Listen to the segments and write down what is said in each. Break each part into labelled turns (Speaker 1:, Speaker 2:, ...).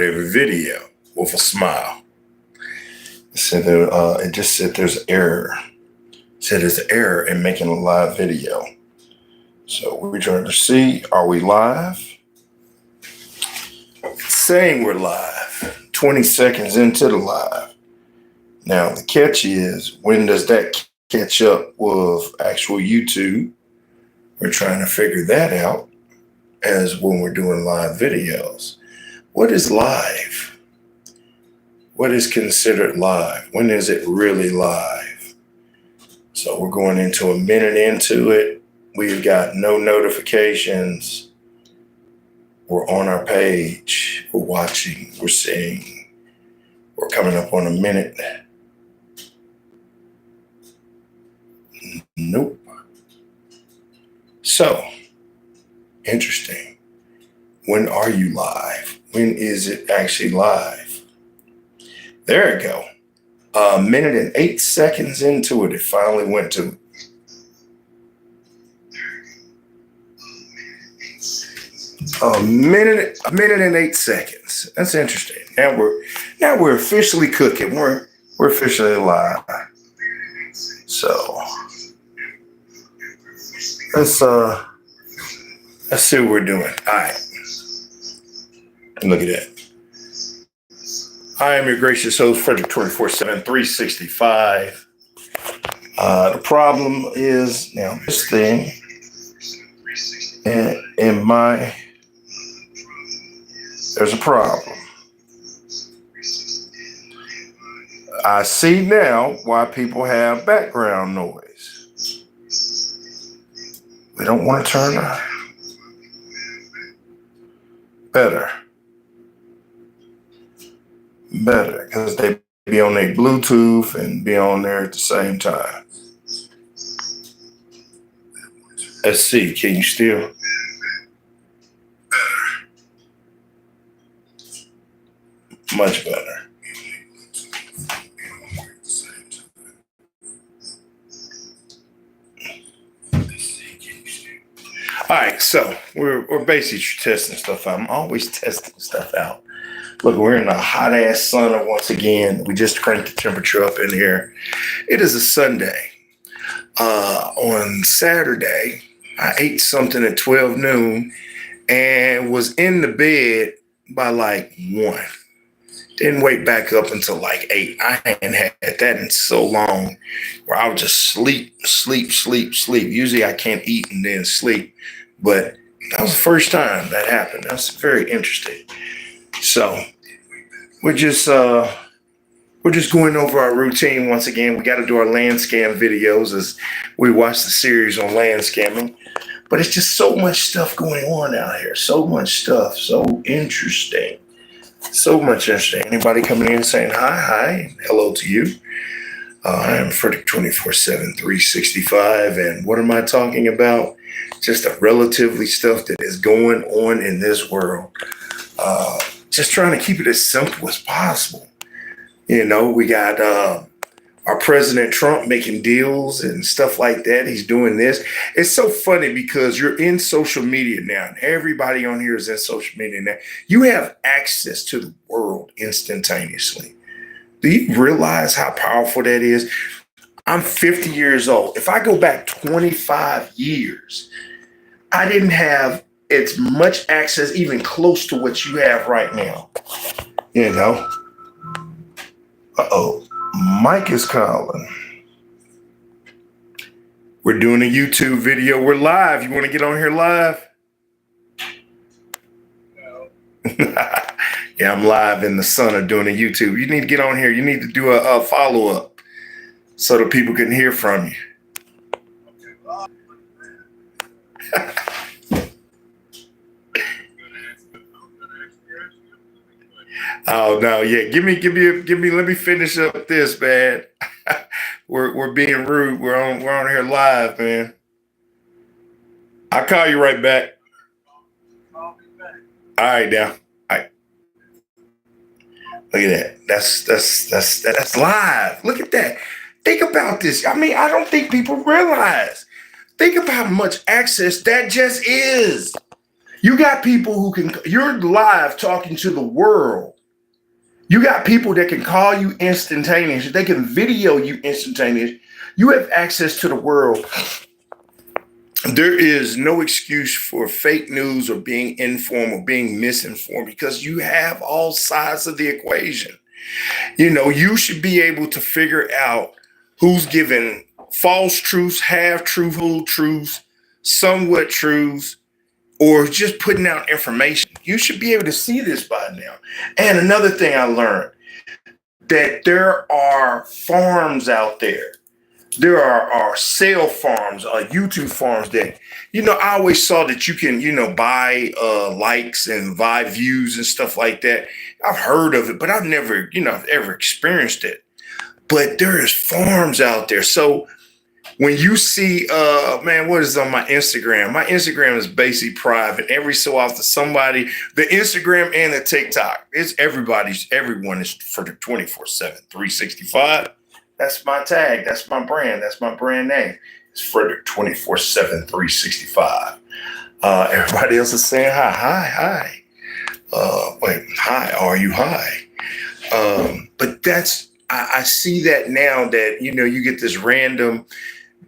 Speaker 1: every video with a smile. It said that, it just said there's error. It said there's an error in making a live video. So we're trying to see, are we live? It's saying we're live. 20 seconds into the live. Now the catch is, when does that catch up with actual YouTube? We're trying to figure that out as when we're doing live videos. What is live? What is considered live? When is it really live? So we're going into a minute into it. We've got no notifications. We're on our page. We're watching. We're seeing. We're coming up on a minute. Nope. So, interesting. When are you live? When is it actually live? There we go. A minute and 8 seconds into it, it finally went to. A minute and 8 seconds. That's interesting. Now we're officially cooking. We're officially live. So let's see what we're doing. All right. Look at that. I am your gracious host, Frederick 24/7, 365. The problem is now this thing in my, there's a problem. I see now why people have background noise. We don't want to turn on. Better, because they be on their Bluetooth and be on there at the same time. Let's see, can you still? Much better. All right, so we're basically testing stuff out. I'm always testing stuff out. Look, we're in a hot ass sauna once again. We just cranked the temperature up in here. It is a Sunday. On Saturday, I ate something at 12 noon and was in the bed by like 1. Didn't wake back up until like 8. I hadn't had that in so long, where I would just sleep. Usually I can't eat and then sleep, but that was the first time that happened. That's very interesting. So we're just going over our routine once again. We got to do our land scam videos as we watch the series on land scamming. But it's just so much stuff going on out here. So much stuff. So interesting. So much interesting. Anybody coming in saying hi, hello to you. I am FREDRICK 24/7, 365. And what am I talking about? Just the relatively stuff that is going on in this world. Just trying to keep it as simple as possible. You know, we got our President Trump making deals and stuff like that. He's doing this. It's so funny because you're in social media now, and everybody on here is in social media now. You have access to the world instantaneously. Do you realize how powerful that is? I'm 50 years old. If I go back 25 years, I didn't have as much access, even close to what you have right now. You know? Uh-oh. Mike is calling. We're doing a YouTube video. We're live. You want to get on here live? No. Yeah, I'm live in the sauna doing a YouTube. You need to get on here. You need to do a follow-up so that people can hear from you. Oh no, yeah. Give me. Let me finish up this, man. We're being rude. We're on here live, man. I'll call you right back. All right, now. All right. Look at that. That's live. Look at that. Think about this. I mean, I don't think people realize. Think about how much access that just is. You got people who can, you're live talking to the world. You got people that can call you instantaneous. They can video you instantaneous. You have access to the world. There is no excuse for fake news or being informed or being misinformed because you have all sides of the equation. You should be able to figure out who's giving false truths, half truth, whole truths, somewhat truths, or just putting out information. You should be able to see this by now. And another thing I learned, that there are farms out there. There are sale farms, YouTube farms that, I always saw that you can, buy likes and buy views and stuff like that. I've heard of it, but I've never, ever experienced it. But there is farms out there. So when you see, what is on my Instagram? My Instagram is basically private. Every so often, the Instagram and the TikTok, everyone is for the 24/7, 365. That's my tag. That's my brand. That's my brand name. It's FREDRICK 24/7, 365. Everybody else is saying hi, hi. Hi, are you high? But I see that now that, you get this random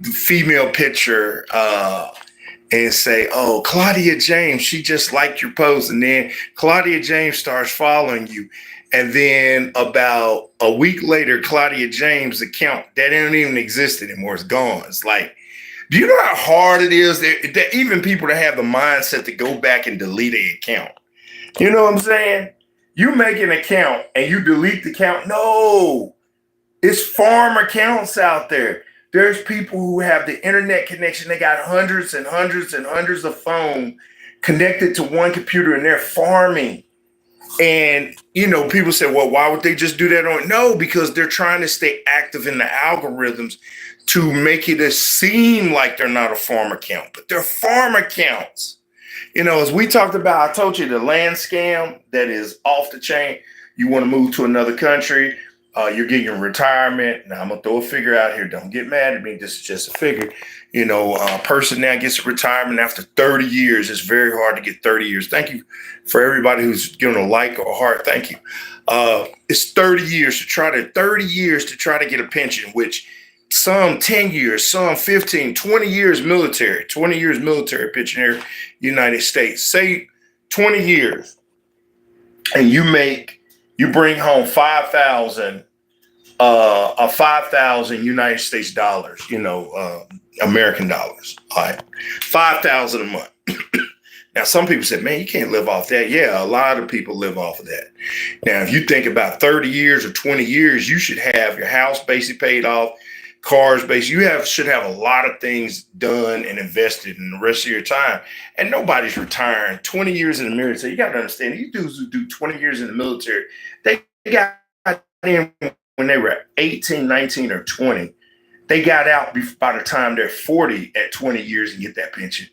Speaker 1: female picture and say, oh, Claudia James, she just liked your post. And then Claudia James starts following you. And then about a week later, Claudia James' account, that don't even exist anymore. It's gone. It's like, do you know how hard it is that even people that have the mindset to go back and delete an account? You know what I'm saying? You make an account and you delete the account. No, it's farm accounts out there. There's people who have the internet connection. They got hundreds and hundreds and hundreds of phones connected to one computer and they're farming. And, people say, well, why would they just do that? No, because they're trying to stay active in the algorithms to make it seem like they're not a farm account, but they're farm accounts. As we talked about, I told you the land scam that is off the chain. You want to move to another country. You're getting your retirement. Now I'm going to throw a figure out here. Don't get mad at me. This is just a figure. A person now gets a retirement after 30 years. It's very hard to get 30 years. Thank you for everybody who's giving a like or a heart. Thank you. It's 30 years to try to get a pension, which some 10 years, some 15, 20 years military pension here, United States. Say 20 years and you bring home 5,000 United States dollars, American dollars. All right. 5,000 a month. Now, some people say, man, you can't live off that. Yeah, a lot of people live off of that. Now, if you think about 30 years or 20 years, you should have your house basically paid off, cars basically. Should have a lot of things done and invested in the rest of your time. And nobody's retiring 20 years in the military. You got to understand, these dudes who do 20 years in the military, they got in when they were 18, 19, or 20. They got out by the time they're 40 at 20 years and get that pension.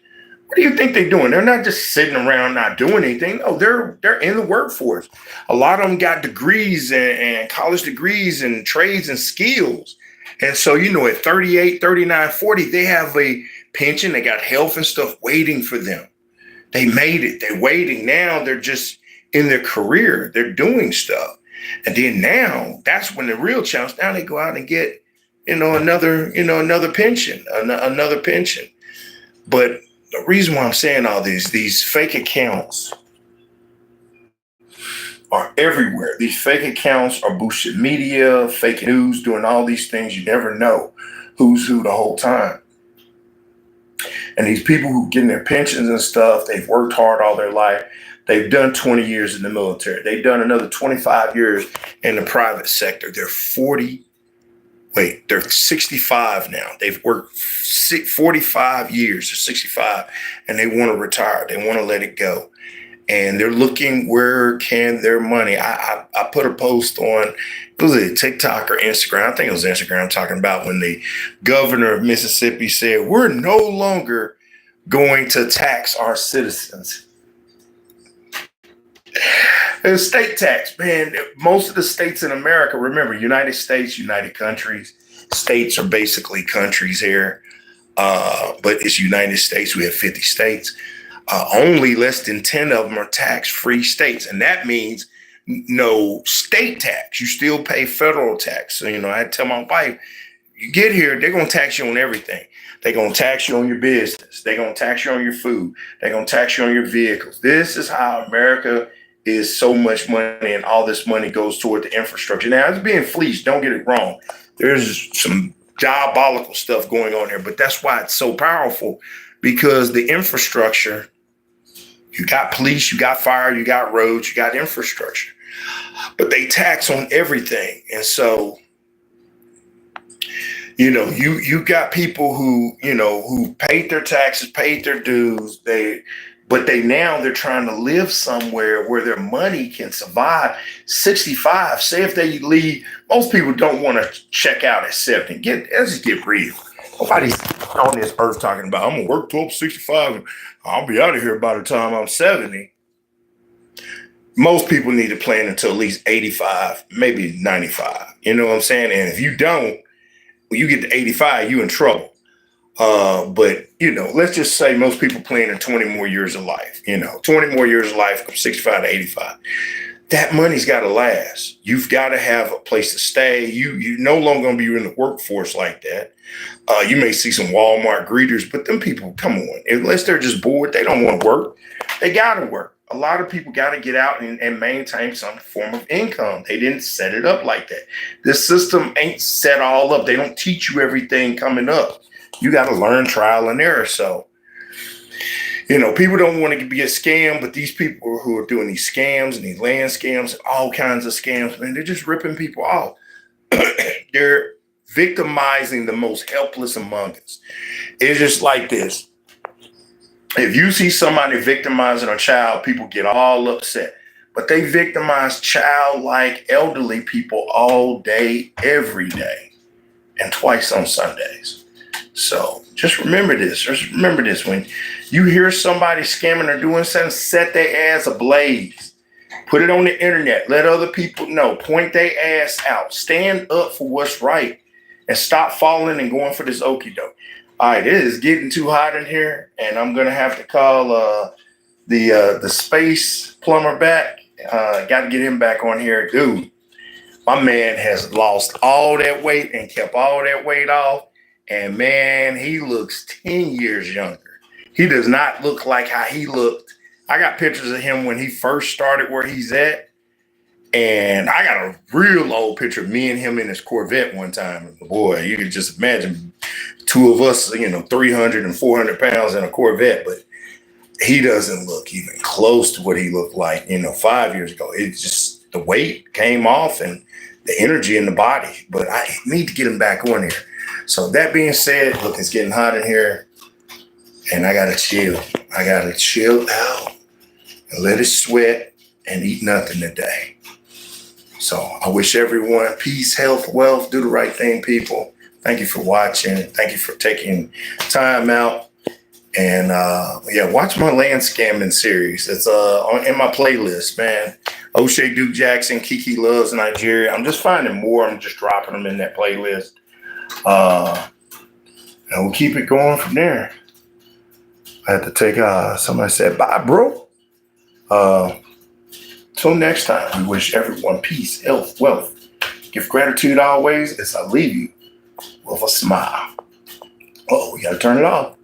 Speaker 1: What do you think they're doing? They're not just sitting around not doing anything. No, they're in the workforce. A lot of them got degrees and college degrees and trades and skills. And so, at 38, 39, 40, they have a pension. They got health and stuff waiting for them. They made it. They're waiting. Now they're just in their career. They're doing stuff. And then now that's when the real challenge, now they go out and get, another pension, another pension. But the reason why I'm saying all these fake accounts are everywhere. These fake accounts are boosted media, fake news, doing all these things. You never know who's who the whole time. And these people who getting their pensions and stuff, they've worked hard all their life. They've done 20 years in the military. They've done another 25 years in the private sector. They're 65 now. They've worked 45 years or 65, and they want to retire. They want to let it go. And they're looking, where can their money? I put a post on, was it TikTok or Instagram? I think it was Instagram, talking about when the governor of Mississippi said, we're no longer going to tax our citizens. And state tax, man, most of the states in America, remember, United States, United Countries, states are basically countries here, but it's United States. We have 50 states. Only less than 10 of them are tax-free states. And that means no state tax. You still pay federal tax. So, I tell my wife, you get here, they're going to tax you on everything. They're going to tax you on your business. They're going to tax you on your food. They're going to tax you on your vehicles. This is how America is so much money, and all this money goes toward the infrastructure. Now, it's being fleeced. Don't get it wrong. There's some diabolical stuff going on here, but that's why it's so powerful, because the infrastructure, you got police, you got fire, you got roads, you got infrastructure, but they tax on everything. And so, you got people who paid their taxes, paid their dues, they're trying to live somewhere where their money can survive 65. Say if they leave, most people don't want to check out at 70. Let's just get real. Nobody's on this earth talking about, I'm going to work till 65 and I'll be out of here by the time I'm 70. Most people need to plan until at least 85, maybe 95. You know what I'm saying? And if you don't, when you get to 85, you in trouble. But let's just say most people plan in 20 more years of life, 20 more years of life from 65 to 85. That money's got to last. You've got to have a place to stay. You no longer going to be in the workforce like that. You may see some Walmart greeters, but them people, come on, unless they're just bored, they don't want to work. They got to work. A lot of people got to get out and maintain some form of income. They didn't set it up like that. This system ain't set all up. They don't teach you everything coming up. You got to learn trial and error. So, people don't want to be a scam, but these people who are doing these scams and these land scams, all kinds of scams, man, they're just ripping people off. They're victimizing the most helpless among us. It's just like this. If you see somebody victimizing a child, people get all upset. But they victimize childlike elderly people all day, every day, and twice on Sundays. So just remember this. Just remember this. When you hear somebody scamming or doing something, set their ass ablaze. Put it on the internet. Let other people know. Point their ass out. Stand up for what's right and stop falling and going for this okie doke. All right, it is getting too hot in here, and I'm gonna have to call the space plumber back. Got to get him back on here, dude. My man has lost all that weight and kept all that weight off, and man, he looks 10 years younger. He does not look like how he looked. I got pictures of him when he first started where he's at, and I got a real old picture of me and him in his Corvette one time. Boy, you could just imagine two of us, 300 and 400 pounds in a Corvette, but he doesn't look even close to what he looked like, 5 years ago. It's just the weight came off and the energy in the body, but I need to get him back on here. So that being said, look, it's getting hot in here and I got to chill. I got to chill out and let it sweat and eat nothing today. So I wish everyone peace, health, wealth, do the right thing, people. Thank you for watching. Thank you for taking time out. And watch my land scamming series. It's in my playlist, man. O'Shea Duke Jackson, Kiki Loves Nigeria. I'm just finding more. I'm just dropping them in that playlist. And we'll keep it going from there. I had to take somebody said, bye, bro. Till next time, we wish everyone peace, health, wealth. Give gratitude always as I leave you with a smile. Oh, we got to turn it off.